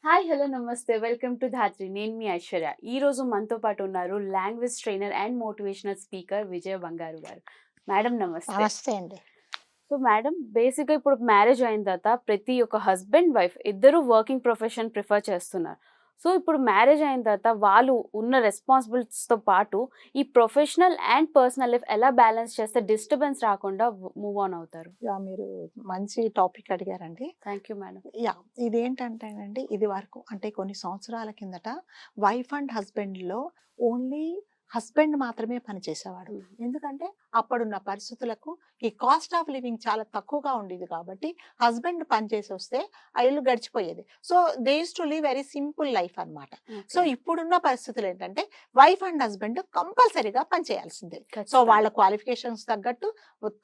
Hi hello నమస్తే welcome to Dhatri నేను మీ ఐశ్వర్య. ఈ రోజు మనతో పాటు ఉన్నారు language trainer and motivational speaker Vijaya Bangaru గారు. మేడం నమస్తే. నమస్తే అండి. సో మేడం, బేసిక్గా ఇప్పుడు మ్యారేజ్ అయిన తర్వాత ప్రతి ఒక్క హస్బెండ్ వైఫ్ ఇద్దరు వర్కింగ్ ప్రొఫెషన్ ప్రిఫర్ చేస్తున్నారు. సో ఇప్పుడు మ్యారేజ్ అయిన తర్వాత వాళ్ళు ఉన్న రెస్పాన్సిబిలిటీస్తో పాటు ఈ ప్రొఫెషనల్ అండ్ పర్సనల్ లైఫ్ ఎలా బ్యాలెన్స్ చేస్తే డిస్టర్బెన్స్ రాకుండా మూవ్ ఆన్ అవుతారు? మీరు మంచి టాపిక్ అడిగారండి. Thank you madam. ఇదేంటంటేనండి, ఇది వరకు అంటే కొన్ని సంవత్సరాల కిందట వైఫ్ అండ్ హస్బెండ్లో ఓన్లీ హస్బెండ్ మాత్రమే పనిచేసేవాడు. ఎందుకంటే అప్పుడున్న పరిస్థితులకు ఈ కాస్ట్ ఆఫ్ లివింగ్ చాలా తక్కువగా ఉండేది కాబట్టి హస్బెండ్ పనిచేసి వస్తే ఆ ఇల్లు గడిచిపోయేది. So they use to live very simple life అన్నమాట. సో ఇప్పుడున్న పరిస్థితులు ఏంటంటే వైఫ్ అండ్ హస్బెండ్ కంపల్సరీగా పనిచేయాల్సిందే. సో వాళ్ళ క్వాలిఫికేషన్స్ తగ్గట్టు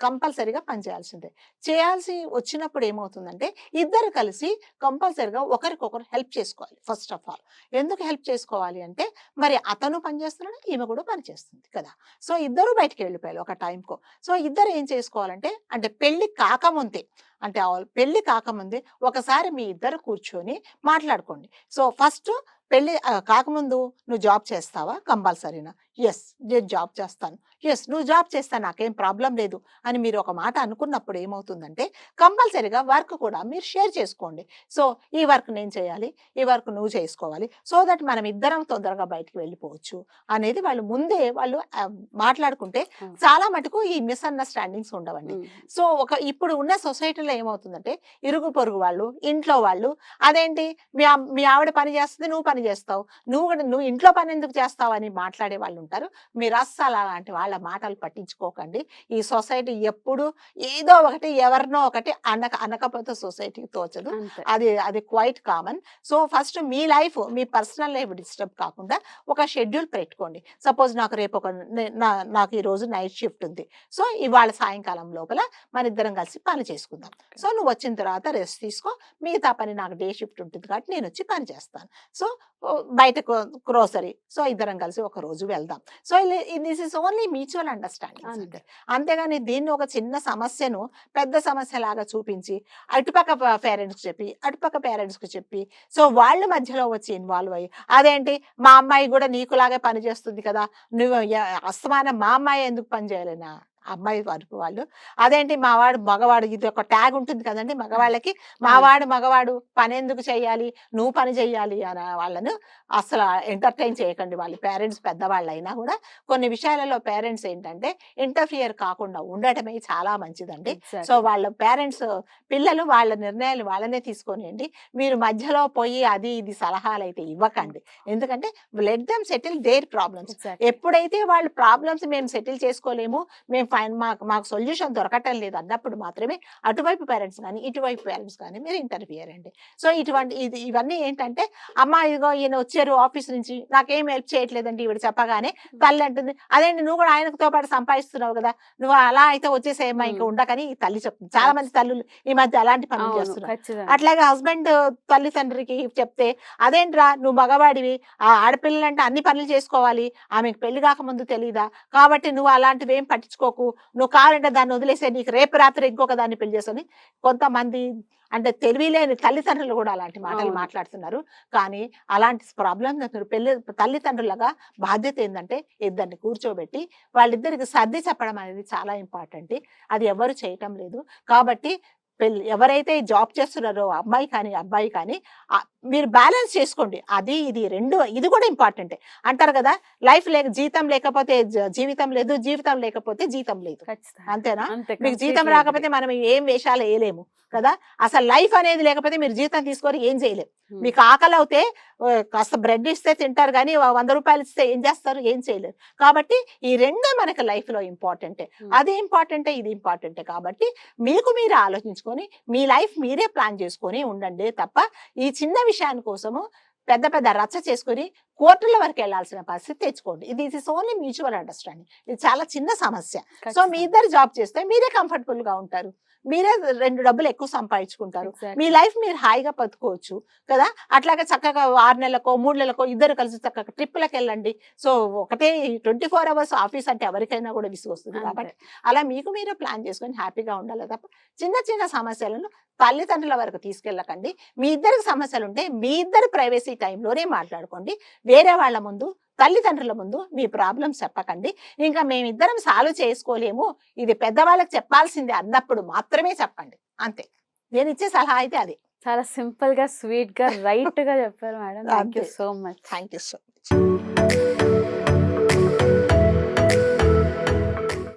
కంపల్సరీగా పనిచేయాల్సిందే. చేయాల్సి వచ్చినప్పుడు ఏమవుతుందంటే ఇద్దరు కలిసి కంపల్సరీగా ఒకరికొకరు హెల్ప్ చేసుకోవాలి. ఫస్ట్ ఆఫ్ ఆల్ ఎందుకు హెల్ప్ చేసుకోవాలి అంటే, మరి అతను పనిచేస్తున్నాడు, ఈమె కూడా పనిచేస్తుంది కదా. సో ఇద్దరు బయటికి వెళ్ళిపోయారు ఒక టైంకో. సో ఇద్దరు ఏం చేసుకోవాలంటే, అంటే పెళ్లి కాకముందే, అంటే పెళ్లి కాకముందే ఒకసారి మీ ఇద్దరు కూర్చొని మాట్లాడుకోండి. సో ఫస్ట్ పెళ్లి కాకముందు నువ్వు జాబ్ చేస్తావా? కంపల్సరీనా? ఎస్, నేను జాబ్ చేస్తాను. ఎస్, నువ్వు జాబ్ చేస్తా, నాకేం ప్రాబ్లం లేదు అని మీరు ఒక మాట అనుకున్నప్పుడు ఏమవుతుందంటే కంపల్సరీగా వర్క్ కూడా మీరు షేర్ చేసుకోండి. సో ఈ వర్క్ నేను చేయాలి, ఈ వర్క్ నువ్వు చేసుకోవాలి, సో దట్ మనం ఇద్దరం తొందరగా బయటికి వెళ్ళిపోవచ్చు అనేది వాళ్ళు ముందే వాళ్ళు మాట్లాడుకుంటే చాలా మటుకు ఈ మిస్అండర్స్టాండింగ్స్ ఉండవండి. సో ఇప్పుడు ఉన్న సొసైటీలో ఏమవుతుందంటే ఇరుగు పొరుగు వాళ్ళు, ఇంట్లో వాళ్ళు, అదేంటి మీ ఆవిడ పని చేస్తుంది, నువ్వు పని చేస్తావు, నువ్వు ఇంట్లో పని ఎందుకు చేస్తావు అని మాట్లాడే వాళ్ళు ఉంటారు. మీరు అస్సలు అలాంటి వాళ్ళ మాటలు పట్టించుకోకండి. ఈ సొసైటీ ఎప్పుడు ఏదో ఒకటి ఎవరినో ఒకటి అనకపోతే సొసైటీకి తోచదు. అది క్వైట్ కామన్. సో ఫస్ట్ మీ లైఫ్, మీ పర్సనల్ లైఫ్ డిస్టర్బ్ కాకుండా ఒక షెడ్యూల్ పెట్టుకోండి. సపోజ్ నాకు ఈ రోజు నైట్ షిఫ్ట్ ఉంది, సో ఇవాళ సాయంకాలం లోపల మన ఇద్దరం కలిసి పని చేసుకుందాం. సో నువ్వు వచ్చిన తర్వాత రెస్ట్ తీసుకో, మిగతా పని నాకు డే షిఫ్ట్ ఉంటుంది కాబట్టి నేను వచ్చి పని చేస్తాను. సో బయట గ్రోసరీ, సో ఇద్దరం కలిసి ఒక రోజు వెళ్దాం. So this is only mutual understanding. అంతేగాని దీన్ని ఒక చిన్న సమస్యను పెద్ద సమస్య లాగా చూపించి అటుపక్క పేరెంట్స్కి చెప్పి సో వాళ్ళ మధ్యలో వచ్చి ఇన్వాల్వ్ అయ్యి, అదేంటి మా అమ్మాయి కూడా నీకులాగే పని చేస్తుంది కదా, నువ్వు అస్తమానం మా అమ్మాయి ఎందుకు పని చేయలేనా? అమ్మాయి వరకు వాళ్ళు, అదేంటి మావాడు మగవాడు, ఇది ఒక ట్యాగ్ ఉంటుంది కదండి మగవాళ్ళకి, మావాడు మగవాడు పని ఎందుకు చెయ్యాలి, నువ్వు పని చెయ్యాలి అని వాళ్ళను అసలు ఎంటర్టైన్ చేయకండి. వాళ్ళు పేరెంట్స్ పెద్దవాళ్ళు అయినా కూడా కొన్ని విషయాలలో పేరెంట్స్ ఏంటంటే ఇంటర్ఫియర్ కాకుండా ఉండటమే చాలా మంచిదండి. సో వాళ్ళ పేరెంట్స్, పిల్లలు వాళ్ళ నిర్ణయాలు వాళ్ళనే తీసుకొనియండి. మీరు మధ్యలో పోయి అది ఇది సలహాలు అయితే ఇవ్వకండి. ఎందుకంటే let them settle their problems. ఎప్పుడైతే వాళ్ళ ప్రాబ్లమ్స్ మేము సెటిల్ చేసుకోలేము, మేము మాకు సొల్యూషన్ దొరకటం లేదు అన్నప్పుడు మాత్రమే అటువైపు పేరెంట్స్ కానీ ఇటువైపు పేరెంట్స్ కానీ మీరు ఇంటర్ఫియర్ అండి. సో ఇవన్నీ ఏంటంటే, అమ్మ ఇదిగో ఈయన వచ్చారు ఆఫీస్ నుంచి, నాకేం హెల్ప్ చేయట్లేదండి ఈవిడ చెప్పగానే తల్లి అంటుంది, అదేంటి నువ్వు కూడా ఆయనతో పాటు సంపాదిస్తున్నావు కదా, నువ్వు అలా అయితే వచ్చేసేమ్మా ఇంకా ఉండకని తల్లి చెప్తుంది. చాలా మంది తల్లులు ఈ మధ్య అలాంటి పనులు చేస్తున్నారు. అట్లాగే హస్బెండ్ తల్లిదండ్రికి చెప్తే, అదేంట్రా నువ్వు మగవాడివి, ఆ ఆడపిల్లలంటే అన్ని పనులు చేసుకోవాలి, ఆమెకు పెళ్లి కాకముందు తెలీదా, కాబట్టి నువ్వు అలాంటివి ఏం పట్టించుకోకు, నువ్వు కావాలంటే దాన్ని వదిలేసే, నీకు రేపు రాత్రి ఇంకొక దాన్ని పెళ్లి చేసుకొని, కొంతమంది అంటే తెలివిలేని తల్లిదండ్రులు కూడా అలాంటి మాటలు మాట్లాడుతున్నారు. కానీ అలాంటి ప్రాబ్లమ్ తల్లిదండ్రులుగా బాధ్యత ఏంటంటే ఇద్దరిని కూర్చోబెట్టి వాళ్ళిద్దరికి సర్ది చెప్పడం అనేది చాలా ఇంపార్టెంట్. అది ఎవరు చేయటం లేదు. కాబట్టి ఎవరైతే జాబ్ చేస్తున్నారో అమ్మాయి కానీ అబ్బాయి కానీ మీరు బ్యాలెన్స్ చేసుకోండి. అది ఇది రెండు, ఇది కూడా ఇంపార్టెంటే. అంటారు కదా, లైఫ్ జీతం లేకపోతే జీవితం లేదు, జీవితం లేకపోతే జీతం లేదు. అంతేనా? మీకు జీతం రాకపోతే మనం ఏం వేషాలు వేయలేము కదా. అసలు లైఫ్ అనేది లేకపోతే మీరు జీతం తీసుకొని ఏం చేయలేము. మీకు ఆకలి అవుతే కాస్త బ్రెడ్ ఇస్తే తింటారు, కానీ 100 రూపాయలు ఇస్తే ఏం చేస్తారు? ఏం చేయలేరు. కాబట్టి ఈ రెండు మనకి లైఫ్ లో ఇంపార్టెంటే. అది ఇంపార్టెంటే, ఇది ఇంపార్టెంటే. కాబట్టి మీకు మీరు ఆలోచించుకొని మీ లైఫ్ మీరే ప్లాన్ చేసుకొని ఉండండి తప్ప ఈ చిన్న విషయాని కోసము పెద్ద పెద్ద రచ్చ చేసుకుని కోర్టుల వరకు వెళ్లాల్సిన పరిస్థితి తెచ్చుకోండి. ఇది ఇస్ ఓన్లీ మ్యూచువల్ అండర్స్టాండింగ్. ఇది చాలా చిన్న సమస్య. సో మీ ఇద్దరు జాబ్ చేస్తే మీరే కంఫర్టబుల్ గా ఉంటారు, మీరే 2 డబ్బులు ఎక్కువ సంపాదించుకుంటారు. Exactly. మీ లైఫ్ మీరు హాయిగా బతుకోవచ్చు కదా. అట్లాగే చక్కగా 6 నెలలకో 3 నెలలకో ఇద్దరు కలిసి చక్కగా ట్రిప్‌లకి వెళ్ళండి. సో ఒకటే 24 అవర్స్ ఆఫీస్ అంటే ఎవరికైనా కూడా విసుగొస్తుంది అంతే. కాబట్టి అలా మీకు మీరే ప్లాన్ చేసుకొని హ్యాపీగా ఉండాలి తప్ప చిన్న చిన్న సమస్యలను తల్లిదండ్రుల వరకు తీసుకెళ్ళకండి. మీ ఇద్దరికి సమస్యలుంటే మీ ఇద్దరి ప్రైవసీ టైంలోనే మాట్లాడుకోండి. వేరే వాళ్ళ ముందు, తల్లిదండ్రుల ముందు మీ ప్రాబ్లమ్స్ చెప్పకండి. ఇంకా మేమిద్దరం సాల్వ్ చేసుకోలేము, ఇది పెద్దవాళ్ళకి చెప్పాల్సిందే అన్నప్పుడు మాత్రమే చెప్పండి. అంతే. నేనిచ్చే సలహా అయితే అది. చాలా సింపుల్ గా, స్వీట్ గా, రైట్ గా చెప్పారు మేడం. థ్యాంక్ యూ అంతే. So much. Thank you so much.